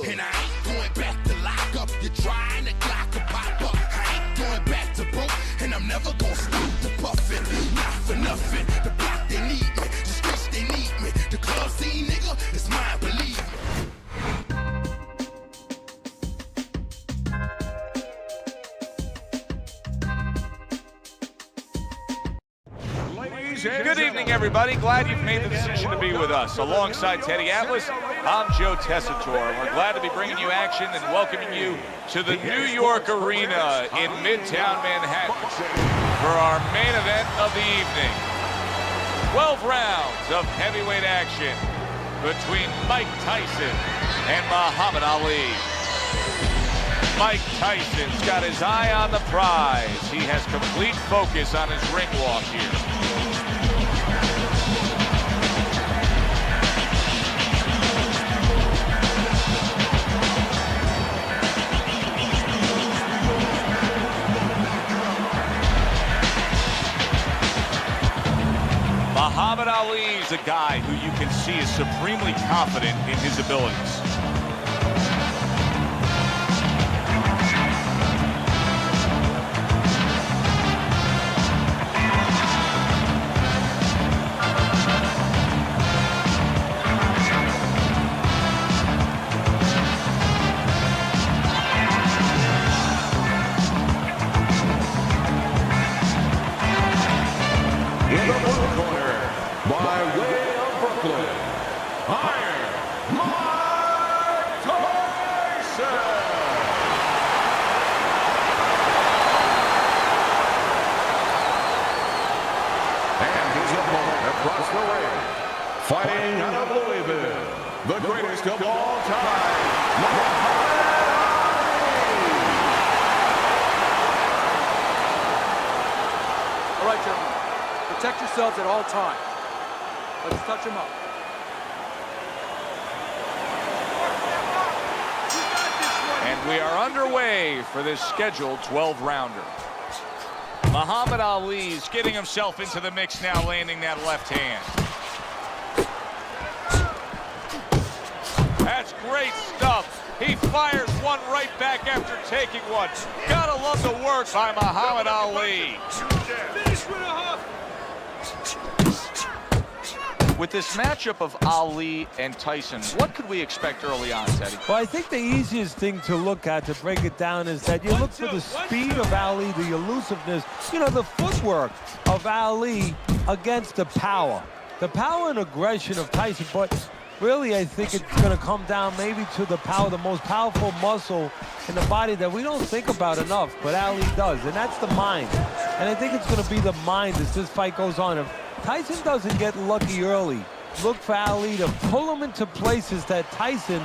And I ain't going back to lock up. You're trying to clock a pop up. I ain't going back to broke, and I'm never gonna stop the puffin'. Not for nothing. The block they need me, the streets they need me. The club scene, nigga, it's mine, believe me. Good evening, everybody. Glad you've made the decision to be with us. Alongside Teddy Atlas, I'm Joe Tessitore. We're glad to be bringing you action and welcoming you to the New York Arena in Midtown Manhattan for our main event of the evening. 12 rounds of heavyweight action between Mike Tyson and Muhammad Ali. Mike Tyson's got his eye on the prize. He has complete focus on his ring walk here. Muhammad Ali is a guy who you can see is supremely confident in his abilities. In the blue corner, by way of Brooklyn, Iron Mike Tyson. And his opponent across the ring, fighting out of Louisville, the greatest of all time, Muhammad Ali. All right, gentlemen. Protect yourselves at all times. Let's touch them up. And we are underway for this scheduled 12-rounder. Muhammad Ali's getting himself into the mix now, landing that left hand. That's great stuff. He fires one right back after taking one. Gotta love the work by Muhammad Ali. Finish with a hook. With this matchup of Ali and Tyson, what could we expect early on, Teddy? Well, I think the easiest thing to look at, to break it down, is that you look for the speed of Ali, the elusiveness, you know, the footwork of Ali against the power. The power and aggression of Tyson, but really I think it's going to come down maybe to the power, the most powerful muscle in the body that we don't think about enough, but Ali does, and that's the mind. And I think it's going to be the mind as this fight goes on. If Tyson doesn't get lucky early, look for Ali to pull him into places that Tyson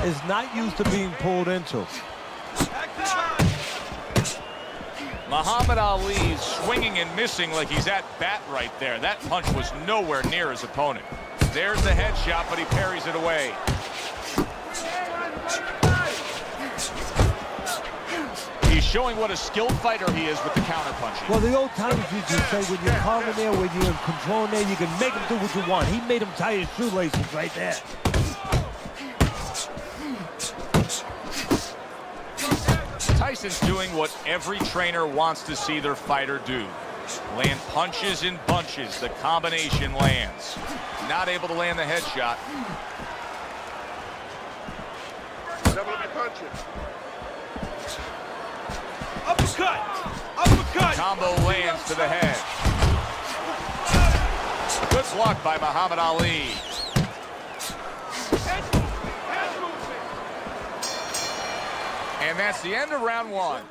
is not used to being pulled into. Muhammad Ali's swinging and missing like he's at bat right there. That punch was nowhere near his opponent. There's the headshot, but he parries it away. He's showing what a skilled fighter he is with the counterpunching. Well, the old timers used to say when you're calm in there, when you're in control in there, you can make him do what you want. He made him tie his shoelaces right there. Tyson's doing what every trainer wants to see their fighter do. Land punches in bunches. The combination lands. Not able to land the headshot. Uppercut! Uppercut! Combo lands to the head. Good block by Muhammad Ali. And that's the end of round one.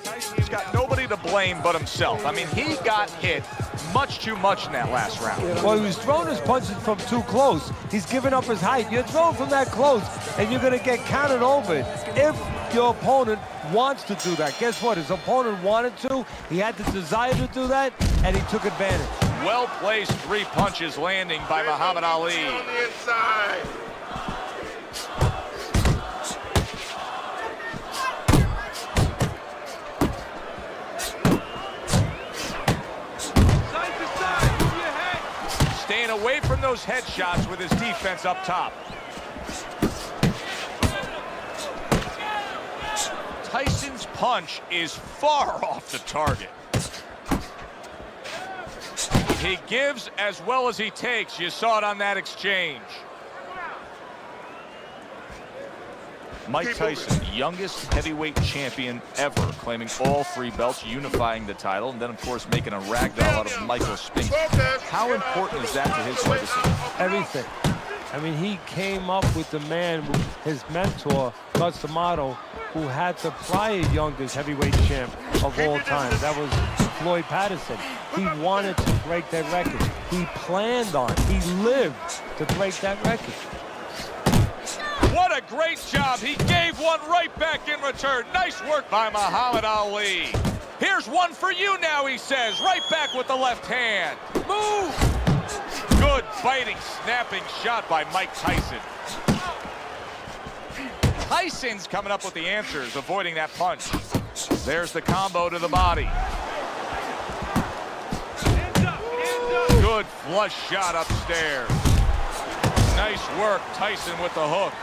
Tyson's got nobody to blame but himself. I mean, he got hit much too much in that last round. Well, he was throwing his punches from too close. He's giving up his height. You're throwing from that close, and you're going to get counted over if your opponent wants to do that. Guess what? His opponent wanted to. He had the desire to do that, and he took advantage. Well-placed 3 punches landing by Muhammad Ali. On the inside. Staying away from throwing those headshots with his defense up top. Tyson's punch is far off the target. He gives as well as he takes. You saw it on that exchange. Mike Tyson, youngest heavyweight champion ever, claiming all 3 belts, unifying the title, and then, of course, making a ragdoll out of Michael Spinks. How important is that to his legacy? Everything. I mean, he came up with the man, his mentor, Gus D'Amato, who had the prior youngest heavyweight champ of all time. That was Floyd Patterson. He wanted to break that record. He planned on it. He lived to break that record. What a great job. He gave one right back in return. Nice work by Muhammad Ali. Here's one for you now, he says. Right back with the left hand. Move! Good biting, snapping shot by Mike Tyson. Tyson's coming up with the answers, avoiding that punch. There's the combo to the body. Good flush shot upstairs. Nice work, Tyson with the hook.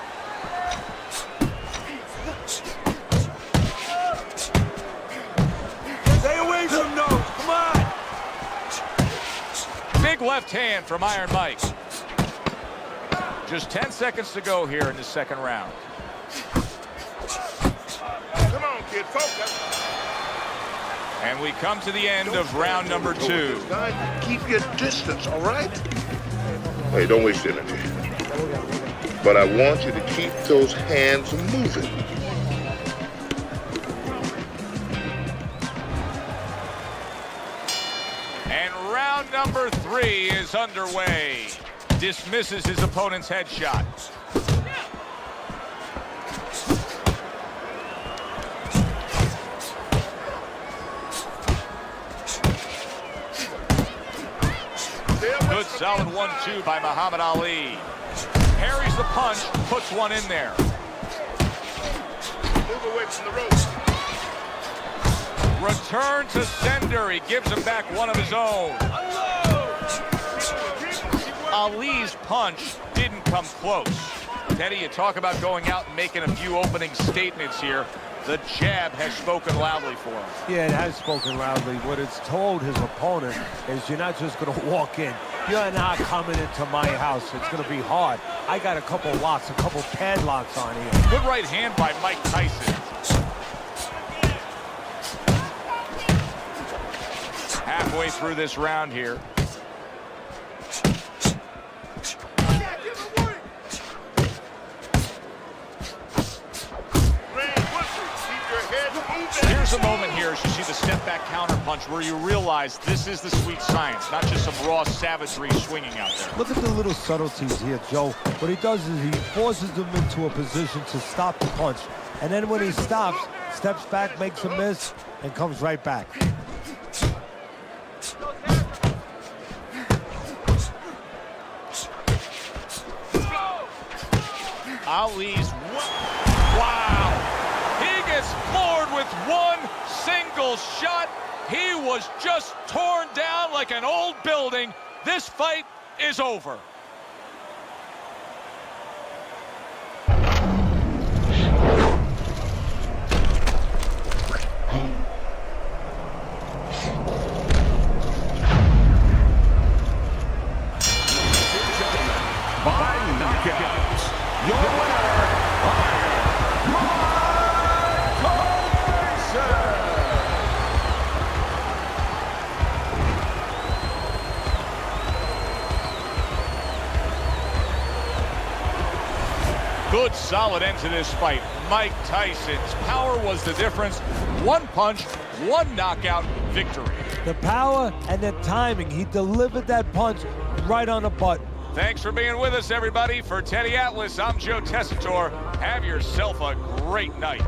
Stay away from those. Come on. Big left hand from Iron Mike. Just 10 seconds to go here in the second round. Come on, kid, focus. And we come to the end of round number 2. Keep your distance, all right? Hey, don't waste energy. But I want you to keep those hands moving. And round number 3 is underway. Dismisses his opponent's headshot. Good solid 1-2 by Muhammad Ali. Parries the punch, puts one in there. Move away from the rope. Return to sender. He gives him back one of his own. Ali's punch didn't come close. Teddy, you talk about going out and making a few opening statements here. The jab has spoken loudly for him. Yeah, it has spoken loudly. What it's told his opponent is you're not just going to walk in. You're not coming into my house. It's going to be hard. I got a couple locks, a couple padlocks on here. Good right hand by Mike Tyson. Halfway through this round here. Here's a moment here as you see the step back counter punch where you realize this is the sweet science, not just some raw savagery swinging out there. Look at the little subtleties here, Joe. What he does is he forces him into a position to stop the punch. And then when he stops, steps back, makes a miss, and comes right back. Ali's, wow. He gets floored with one single shot. He was just torn down like an old building. This fight is over. By knockout, your winner, Mike Tyson. Good solid end to this fight. Mike Tyson's power was the difference. One punch, one knockout victory. The power and the timing. He delivered that punch right on the button. Thanks for being with us, everybody. For Teddy Atlas, I'm Joe Tessitore. Have yourself a great night.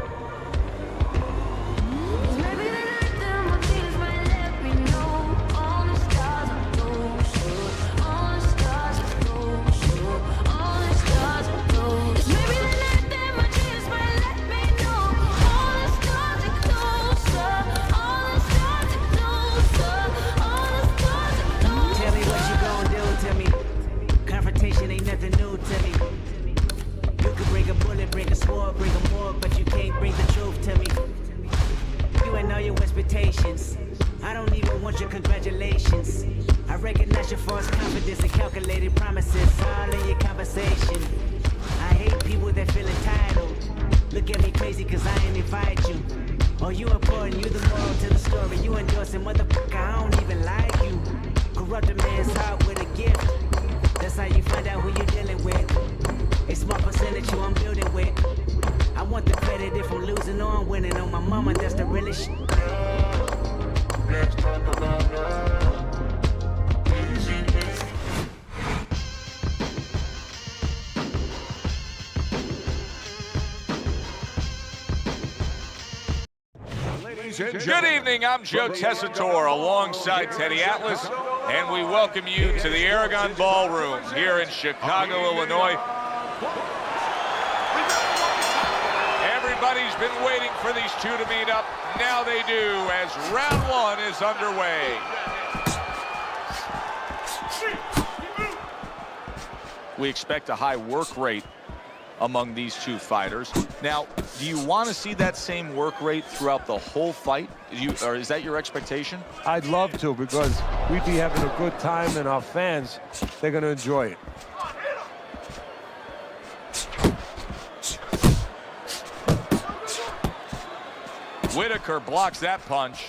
nothing new to me. You could bring a bullet, bring a sword, bring a morgue, but you can't bring the truth to me. You ain't all your expectations. I don't even want your congratulations. I recognize your false confidence and calculated promises all in your conversation. I hate people that feel entitled. Look at me crazy cause I ain't invite you. Oh, you important, you the moral to the story. You endorsing, motherfucker, I don't even like you. Corrupt a man's heart with a gift. That's how you find out who you're dealing with. A small percentage you I'm building with. I want the credit if I'm losing or I'm winning. On my mama, that's the realest shit. Let's talk about love. Good evening, I'm Joe Tessitore alongside Teddy Atlas, and we welcome you to the Aragon Ballroom here in Chicago, Illinois. Everybody's been waiting for these two to meet up. Now they do, as round one is underway. We expect a high work rate among these two fighters. Now, do you want to see that same work rate throughout the whole fight? Or is that your expectation? I'd love to, because we'd be having a good time, and our fans, they're going to enjoy it. Whitaker blocks that punch.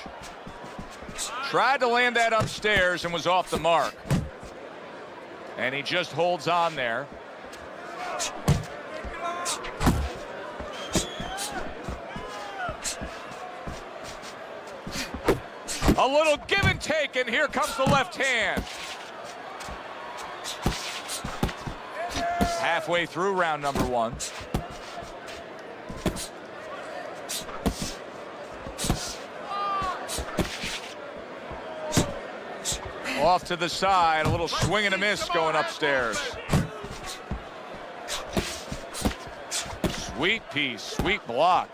Tried to land that upstairs and was off the mark. And he just holds on there. A little give and take, and here comes the left hand. Halfway through round number one. Off to the side, a little swing and a miss going upstairs. Sweet piece, sweet block.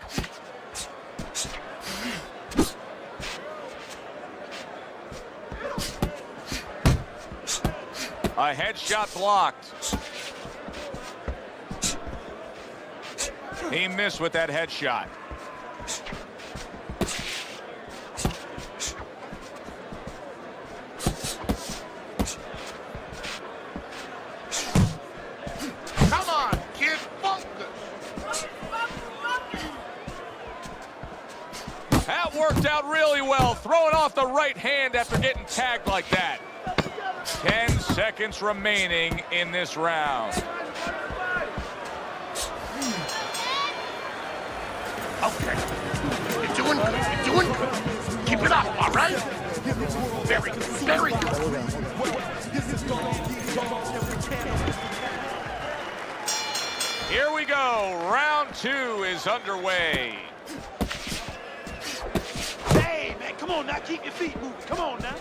A headshot blocked. He missed with that headshot. Come on, kid, funk That worked out really well, throwing off the right hand after getting tagged like that. 10 seconds remaining in this round. Okay. You're doing good. You're doing good. Keep it up, all right? Very good. Very good. Here we go. Round two is underway. Hey, man, come on now. Keep your feet moving. Come on now.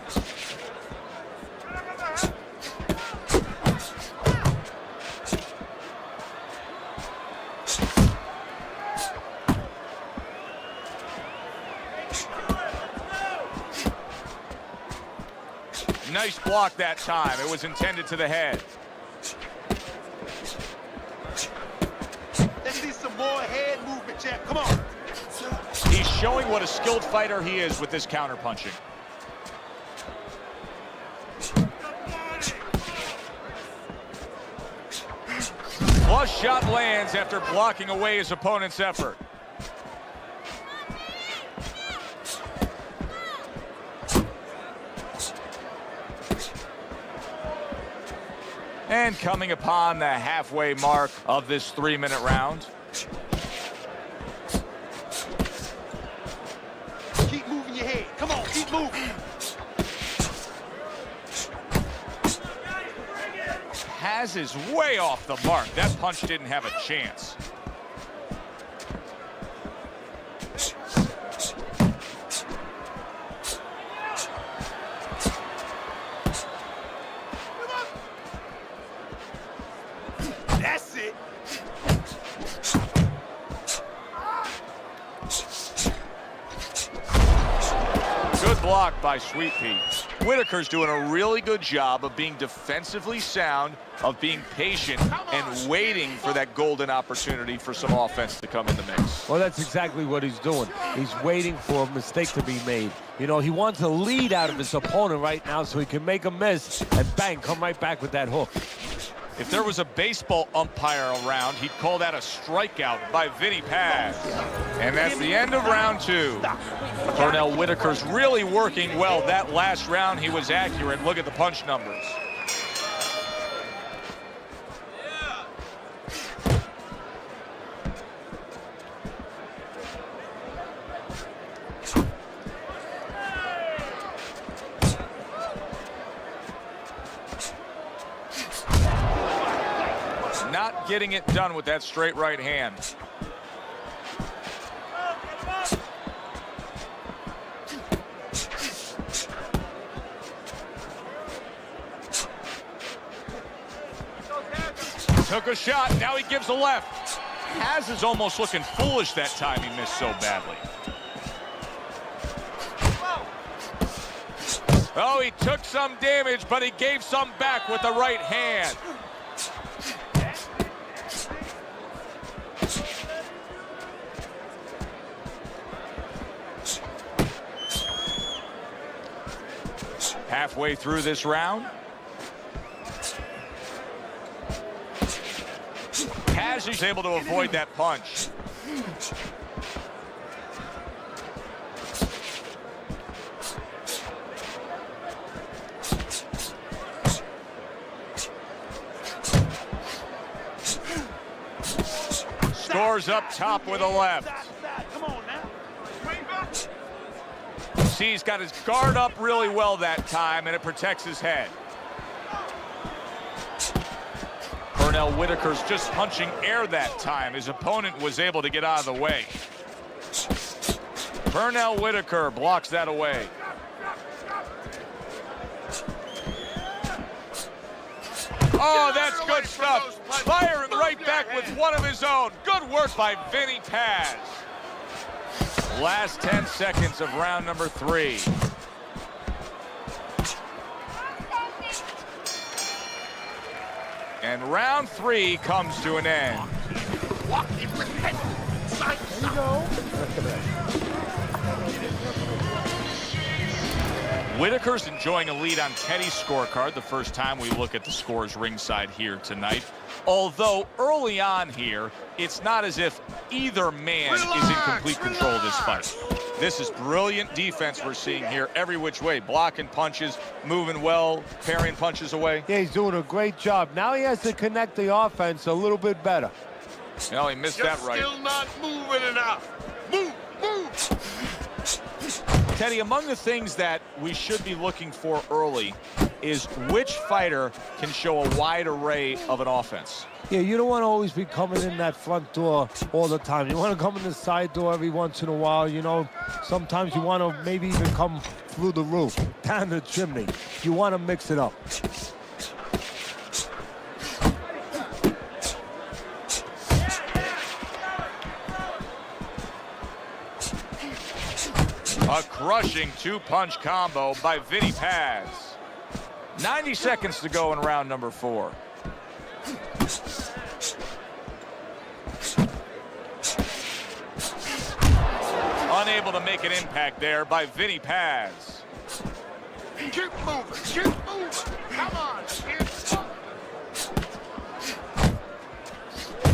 Nice block that time. It was intended to the head. Let's see some more head movement, champ. Come on. He's showing what a skilled fighter he is with this counterpunching. Flush shot lands after blocking away his opponent's effort. And coming upon the halfway mark of this 3-minute round. Keep moving your head. Come on, keep moving. Has is way off the mark. That punch didn't have a chance. That's it. Good block by Sweet Pea. Whitaker's doing a really good job of being defensively sound, of being patient, and waiting for that golden opportunity for some offense to come in the mix. Well, that's exactly what he's doing. He's waiting for a mistake to be made. You know, he wants a lead out of his opponent right now so he can make a miss and bang, come right back with that hook. If there was a baseball umpire around, he'd call that a strikeout by Vinny Paz. And that's the end of round 2. Pernell Whitaker's really working well. That last round, he was accurate. Look at the punch numbers. Not getting it done with that straight right hand. Took a shot, now he gives a left. Paz is almost looking foolish that time he missed so badly. Oh, he took some damage, but he gave some back with the right hand. Halfway through this round. Paz is able to avoid that punch. Scores up top with a left. See, he's got his guard up really well that time, and it protects his head. Pernell Whitaker's just punching air that time. His opponent was able to get out of the way. Pernell Whitaker blocks that away. Oh, that's good stuff. Firing right back with one of his own. Good work by Vinny Paz. Last 10 seconds of round number 3. And round 3 comes to an end. Whitaker's enjoying a lead on Teddy's scorecard the first time we look at the scores ringside here tonight. Although early on here, it's not as if either man is in complete control of this fight. This is brilliant defense we're seeing here every which way. Blocking punches, moving well, parrying punches away. Yeah, he's doing a great job. Now he has to connect the offense a little bit better. No, he missed that right. Still not moving enough. Move, move. Teddy, among the things that we should be looking for early is which fighter can show a wide array of an offense. Yeah, you don't want to always be coming in that front door all the time. You want to come in the side door every once in a while. You know, sometimes you want to maybe even come through the roof, down the chimney. You want to mix it up. A crushing two-punch combo by Vinny Paz. 90 seconds to go in round number 4. Unable to make an impact there by Vinny Paz. Keep moving, keep moving. Come on, kid.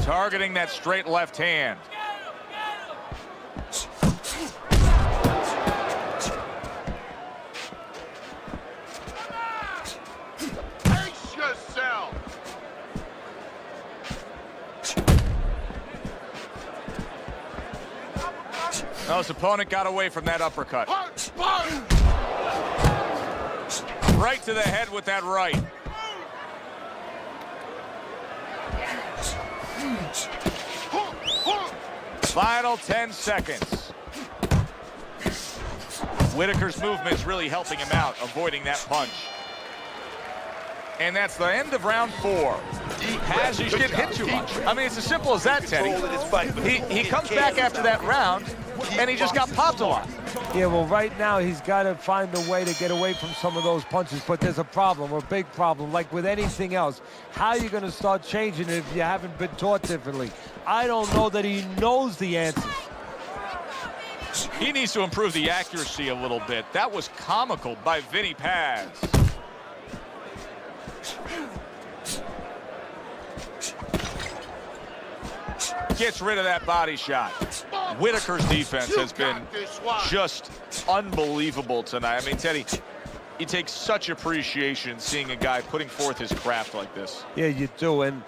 Targeting that straight left hand. Pace yourself. No, his opponent got away from that uppercut. Punch, punch. Right to the head with that right. Final 10 seconds. Whitaker's movement is really helping him out, avoiding that punch. And that's the end of round 4. Paz just didn't hit too much. I mean, it's as simple as that, Teddy. He comes back after that round, and he just got popped a lot. Yeah, well, right now he's got to find a way to get away from some of those punches, but there's a problem, a big problem. Like with anything else, how are you going to start changing it if you haven't been taught differently? I don't know that he knows the answers. He needs to improve the accuracy a little bit. That was comical by Vinny Paz. Gets rid of that body shot. Whitaker's defense has been just unbelievable tonight. I mean, Teddy, you take such appreciation seeing a guy putting forth his craft like this. Yeah, you do, and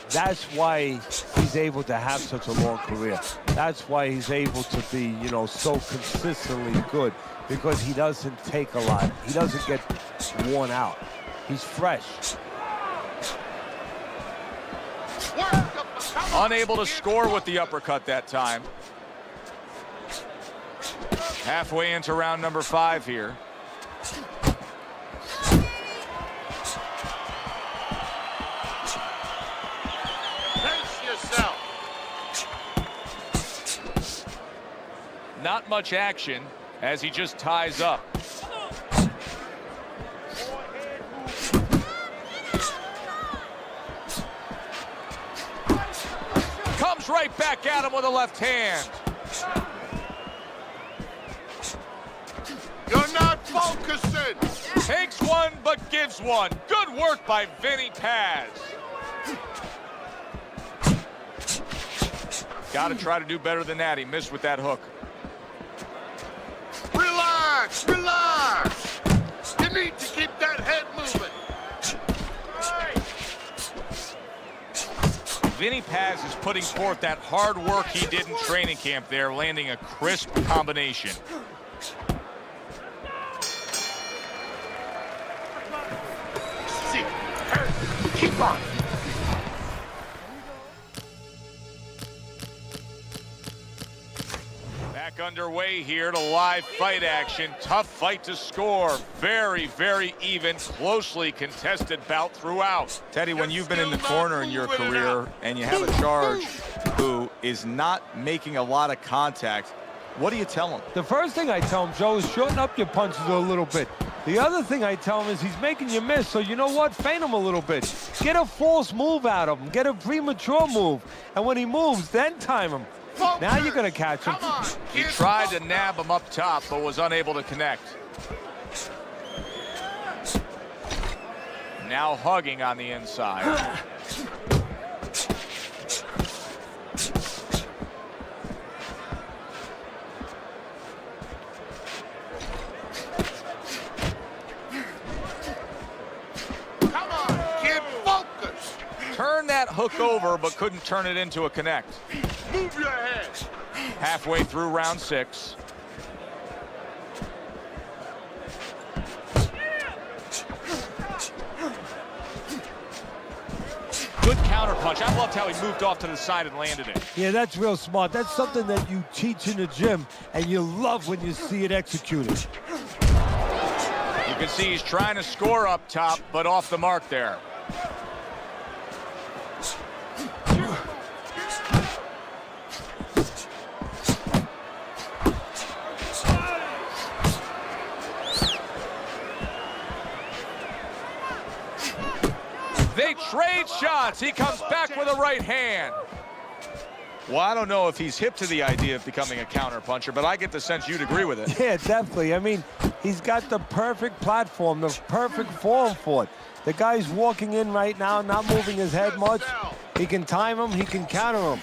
that's why he's able to have such a long career. That's why he's able to be, you know, so consistently good, because he doesn't take a lot. He doesn't get worn out. He's fresh. Unable to score with the uppercut that time. Halfway into round number 5 here. Pace yourself. Not much action as he just ties up. Comes right back at him with a left hand. You're not focusing. Takes one, but gives one. Good work by Vinny Paz. Got to try to do better than that. He missed with that hook. Relax, relax. You need to keep that head moving. Vinny Paz is putting forth that hard work he did in training camp there, landing a crisp combination. See, keep on. Back underway here to live fight action. Tough fight to score. Very, very even, closely contested bout throughout. Teddy, when you've been in the corner in your career and you have a charge who is not making a lot of contact, what do you tell him? The first thing I tell him, Joe, is shorten up your punches a little bit. The other thing I tell him is he's making you miss, so you know what? Feint him a little bit. Get a false move out of him. Get a premature move. And when he moves, then time him. Now you're going to catch him. He tried to nab him up top, but was unable to connect. Now hugging on the inside. Come on, kid, focus. Turned that hook over, but couldn't turn it into a connect. Move your head. Halfway through round 6. Good counter punch. I loved how he moved off to the side and landed it. Yeah, that's real smart. That's something that you teach in the gym, and you love when you see it executed. You can see he's trying to score up top, but off the mark there. They trade shots. He comes back with a right hand. Well, I don't know if he's hip to the idea of becoming a counterpuncher, but I get the sense you'd agree with it. Yeah, definitely. I mean, he's got the perfect platform, the perfect form for it. The guy's walking in right now, not moving his head much. He can time him, he can counter him.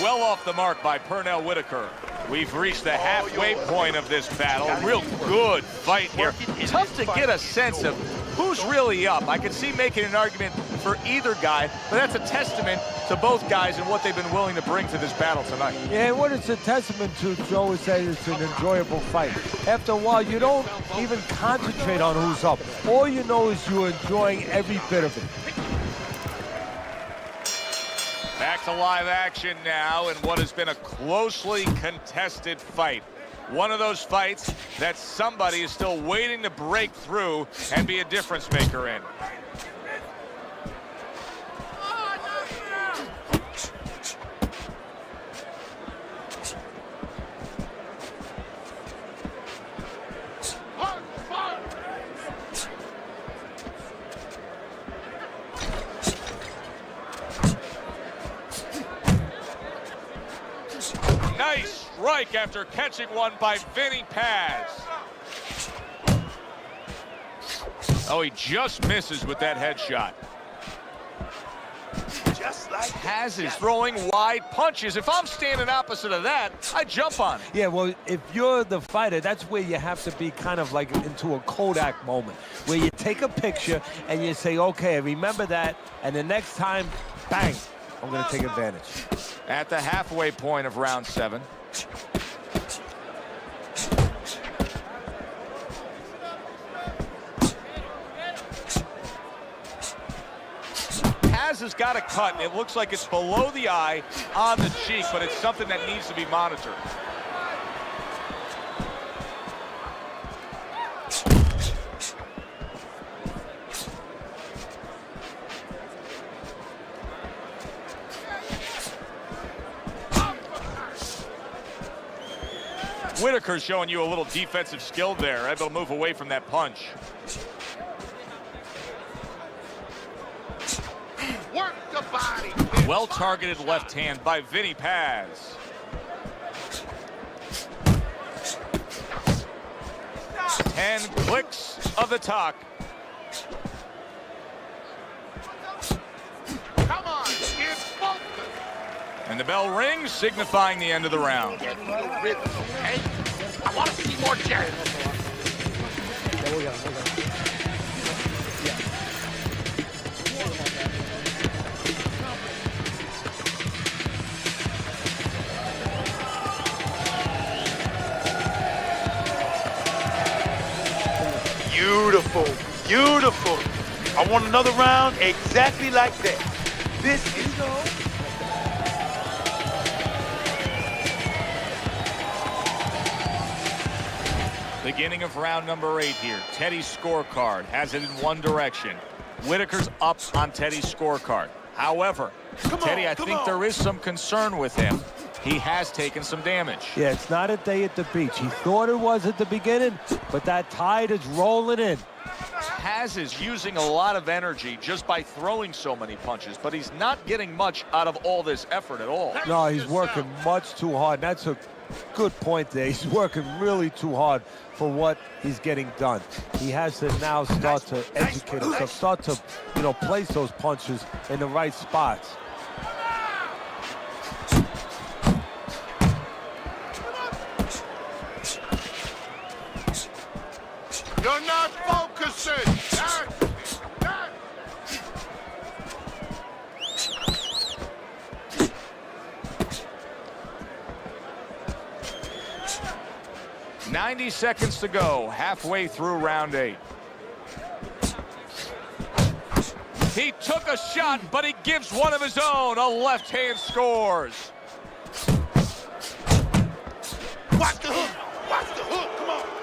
Well off the mark by Pernell Whitaker. We've reached the halfway point of this battle. Real good fight here. Tough to get a sense of who's really up. I can see making an argument for either guy, but that's a testament to both guys and what they've been willing to bring to this battle tonight. Yeah, what it's a testament to, Joe, is that it's an enjoyable fight. After a while, you don't even concentrate on who's up. All you know is you're enjoying every bit of it. Back to live action now in what has been a closely contested fight. One of those fights that somebody is still waiting to break through and be a difference maker in. strike after catching one by Vinny Paz. Oh, he just misses with that headshot. Just like Paz is throwing wide punches. If I'm standing opposite of that, I jump on it. Yeah, well, if you're the fighter, that's where you have to be kind of like into a Kodak moment, where you take a picture and you say, okay, remember that, and the next time, bang, I'm going to take advantage. At the halfway point of round 7. Paz has got a cut, and it looks like it's below the eye on the cheek, but it's something that needs to be monitored. Whitaker's showing you a little defensive skill there, able to move away from that punch. work the body. Well-targeted left hand by Vinny Paz. Ten clicks of the talk. Come on, get focused. And the bell rings, signifying the end of the round. Get in the rhythm, okay? I want to see more jazz. Beautiful, beautiful. I want another round exactly like that. This is Beginning of round number 8 here. Teddy's scorecard has it in one direction. Whitaker's up on Teddy's scorecard. However, Teddy, I think there is some concern with him. He has taken some damage. Yeah, it's not a day at the beach. He thought it was at the beginning, but that tide is rolling in. Paz is using a lot of energy just by throwing so many punches, but he's not getting much out of all this effort at all. No, he's working much too hard. That's a good point there. He's working really too hard for what he's getting done. He has to now start to educate himself, start to, place those punches in the right spots. You're not focusing. 90 seconds to go, halfway through round 8. He took a shot, but he gives one of his own. A left hand scores. Watch the hook. Watch the hook. Come on.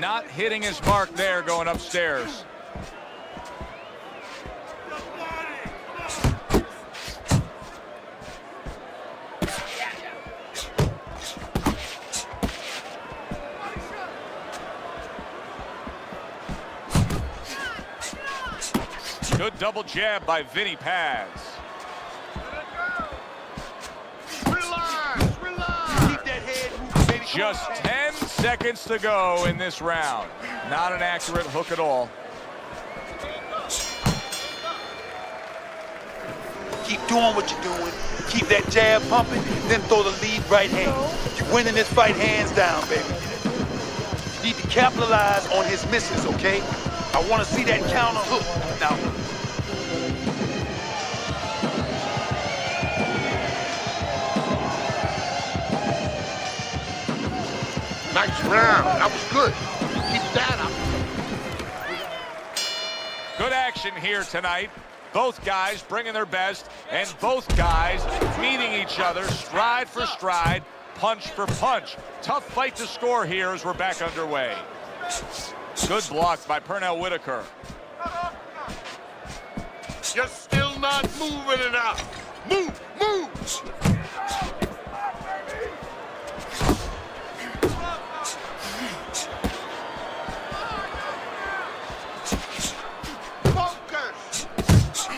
Not hitting his mark there, going upstairs. Good double jab by Vinny Paz. Relax. Keep that head moving, baby. Just 10 seconds to go in this round. Not an accurate hook at all. keep doing what you're doing. Keep that jab pumping, then throw the lead right hand. You're winning this fight hands down, baby. You need to capitalize on his misses, okay? I want to see that counter hook. Now, Nice round. That was good. Keep that up. Good action here tonight. Both guys bringing their best, and both guys meeting each other stride for stride, punch for punch. Tough fight to score here as we're back underway. Good block by Pernell Whitaker. You're still not moving enough. Move, move.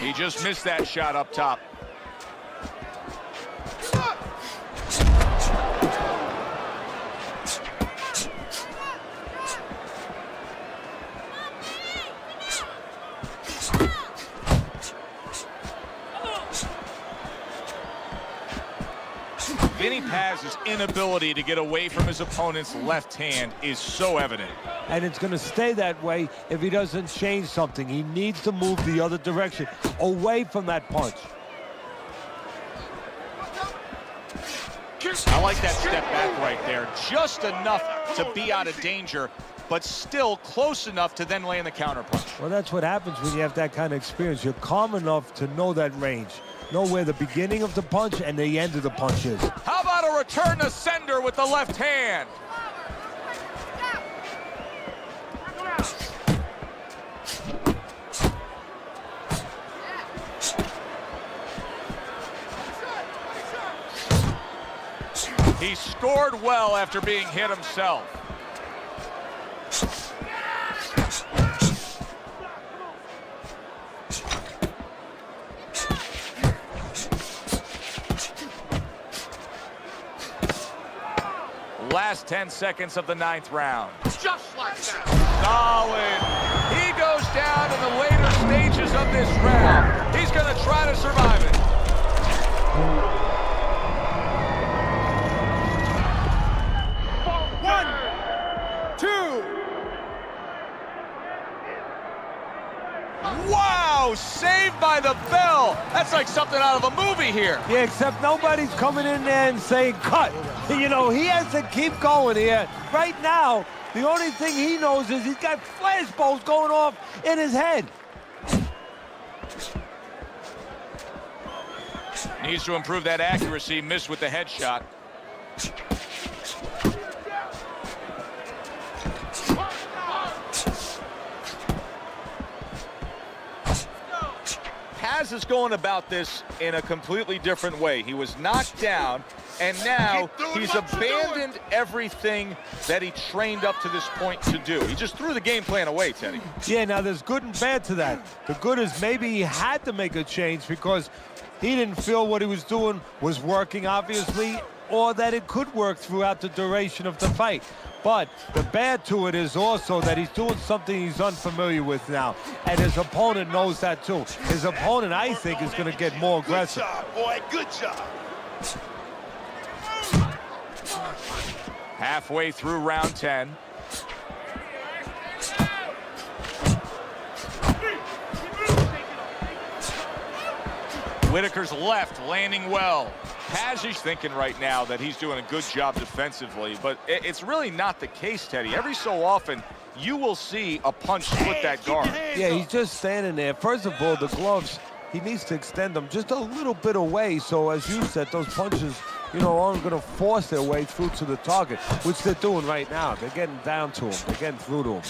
He just missed that shot up top. Vinny Paz's inability to get away from his opponent's left hand is so evident. And it's going to stay that way if he doesn't change something. He needs to move the other direction, away from that punch. I like that step back right there. Just enough to be out of danger, but still close enough to then land the counter punch. Well, that's what happens when you have that kind of experience. You're calm enough to know that range. Know where the beginning of the punch and the end of the punch is. How about a return to sender with the left hand? He scored well after being hit himself. Last 10 seconds of the 9th round. Just like that. Solid. He goes down in the later stages of this round. He's going to try to survive it. One, two. Wow, saved by the bell. That's like something out of a movie here. Yeah, except nobody's coming in there and saying, cut. You know, he has to keep going here. Right now, the only thing he knows is he's got flashballs going off in his head. Needs to improve that accuracy. Missed with the headshot. Paz is going about this in a completely different way. He was knocked down, and now he's abandoned everything that he trained up to this point to do. He just threw the game plan away, Teddy. Yeah, now there's good and bad to that. The good is maybe he had to make a change because he didn't feel what he was doing was working, obviously, or that it could work throughout the duration of the fight. But the bad to it is also that he's doing something he's unfamiliar with now, and his opponent knows that too. His opponent, I think, is going to get more aggressive. Good job, boy. Good job. Halfway through round 10. Whitaker's left landing well. Paz is thinking right now that he's doing a good job defensively, but it's really not the case, Teddy. Every so often, you will see a punch split that guard. Yeah, he's just standing there. First of all, the gloves, he needs to extend them just a little bit away. So as you said, those punches, you know, aren't going to force their way through to the target, which they're doing right now. They're getting down to him. They're getting through to him.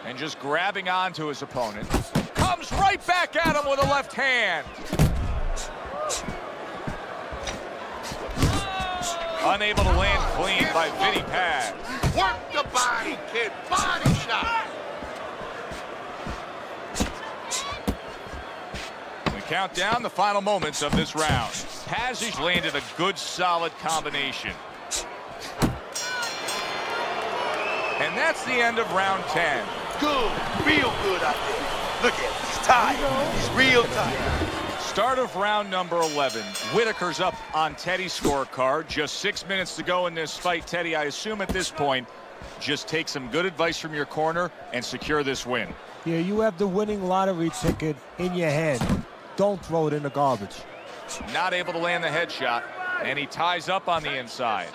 And just grabbing onto his opponent. Comes right back at him with a left hand. Unable to land clean by Vinny Paz. Work the body, kid. Body shot. We count down the final moments of this round. Paz has landed a good, solid combination. And that's the end of round 10. Good. Real good out there. Look at him. He's tired. He's real tired. Start of round number 11. Whitaker's up on Teddy's scorecard. Just 6 minutes to go in this fight. Teddy, I assume at this point, just take some good advice from your corner and secure this win. Yeah, you have the winning lottery ticket in your hand. Don't throw it in the garbage. Not able to land the headshot, and he ties up on the inside.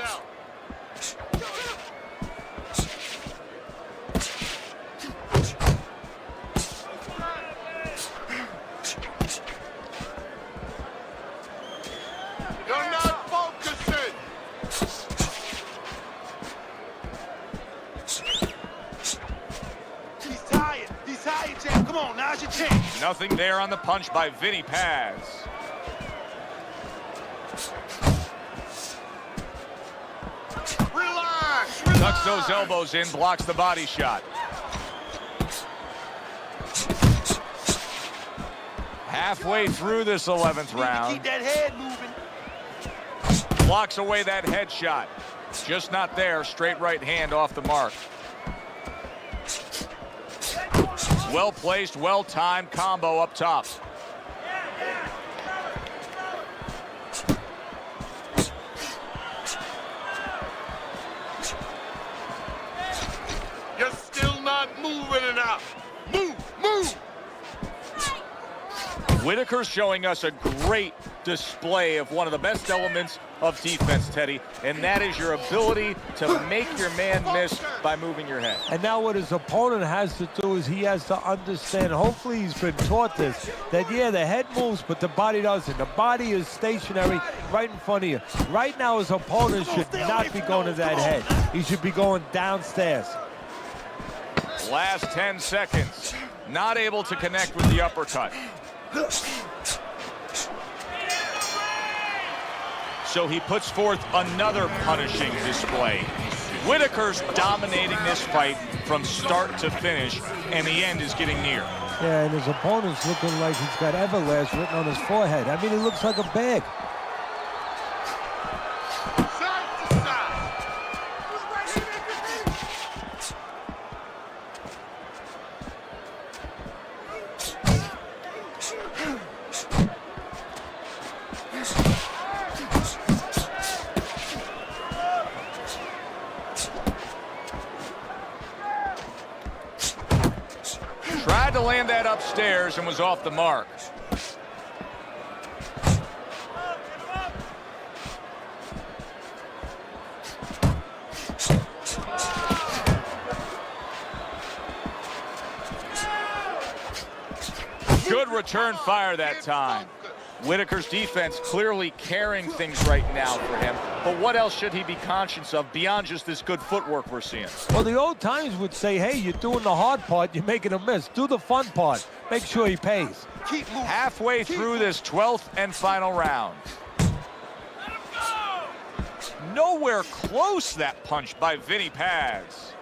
You're not focusing. He's tired. He's tired, Jack. Come on, now's your chance. Nothing there on the punch by Vinny Paz. Relax. Tucks those elbows in, blocks the body shot. Halfway through this 11th round. Keep that head moving. Blocks away that headshot. Just not there. Straight right hand off the mark. Well placed, well timed combo up top. You're still not moving enough. Move, move. Whitaker's showing us a great display of one of the best elements of defense, Teddy, and that is your ability to make your man miss by moving your head. And now what his opponent has to do is he has to understand, hopefully he's been taught this, that yeah, the head moves, but the body doesn't. The body is stationary right in front of you. Right now his opponent should not be going to that head. He should be going downstairs. Last 10 seconds. Not able to connect with the uppercut. So he puts forth another punishing display. Whitaker's dominating this fight from start to finish, and the end is getting near. Yeah, and his opponent's looking like he's got Everlast written on his forehead. I mean, he looks like a bag. Side to side. Tried to land that upstairs and was off the mark. Good return fire that time. Whitaker's defense clearly carrying things right now for him, but what else should he be conscious of beyond just this good footwork we're seeing? Well, the old times would say, hey, you're doing the hard part, you're making a miss. Do the fun part. Make sure he pays. Keep moving. Halfway through this 12th and final round. Nowhere close that punch by Vinny Paz.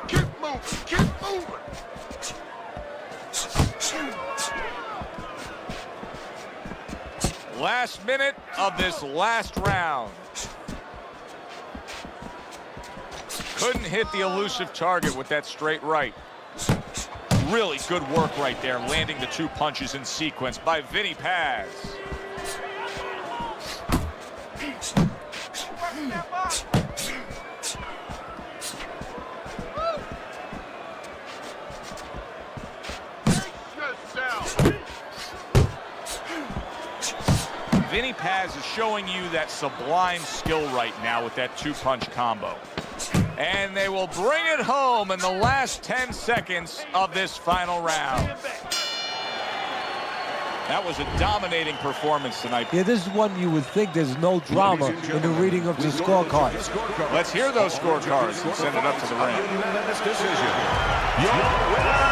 Keep moving, keep moving. Last minute of this last round. Couldn't hit the elusive target with that straight right. Really good work right there, landing the two punches in sequence by Vinny Paz. Vinny Paz is showing you that sublime skill right now with that two-punch combo. And they will bring it home in the last 10 seconds of this final round. That was a dominating performance tonight. Yeah, this is one you would think there's no drama in the reading of the scorecard. Let's hear those scorecards and send it up to the ring. Unanimous decision. Your winner,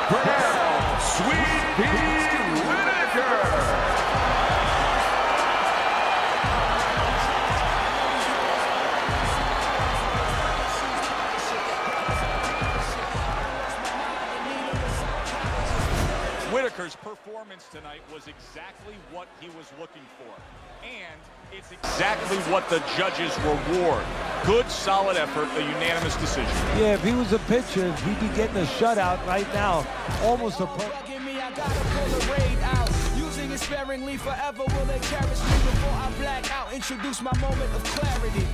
Pernell Sweet Pea Whitaker. Whitaker's performance tonight was exactly what he was looking for. And it's exactly what the judges reward. Good, solid effort, a unanimous decision. Yeah, if he was a pitcher, he'd be getting a shutout right now. Almost a Using it sparingly forever, will they cherish me before I black out? Introduce my moment of clarity.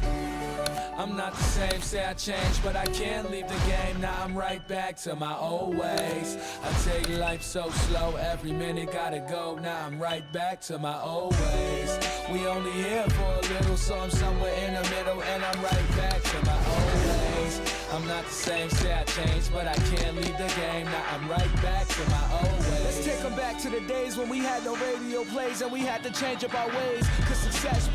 I'm not the same, say I changed, but I can't leave the game. Now I'm right back to my old ways. I take life so slow, every minute gotta go. Now I'm right back to my old ways. We only here for a little, so I'm somewhere in the middle, and I'm right back to my old ways. I'm not the same, say I changed, but I can't leave the game. Now I'm right back to my old ways. Let's take them back to the days when we had no radio plays and we had to change up our ways. Cause success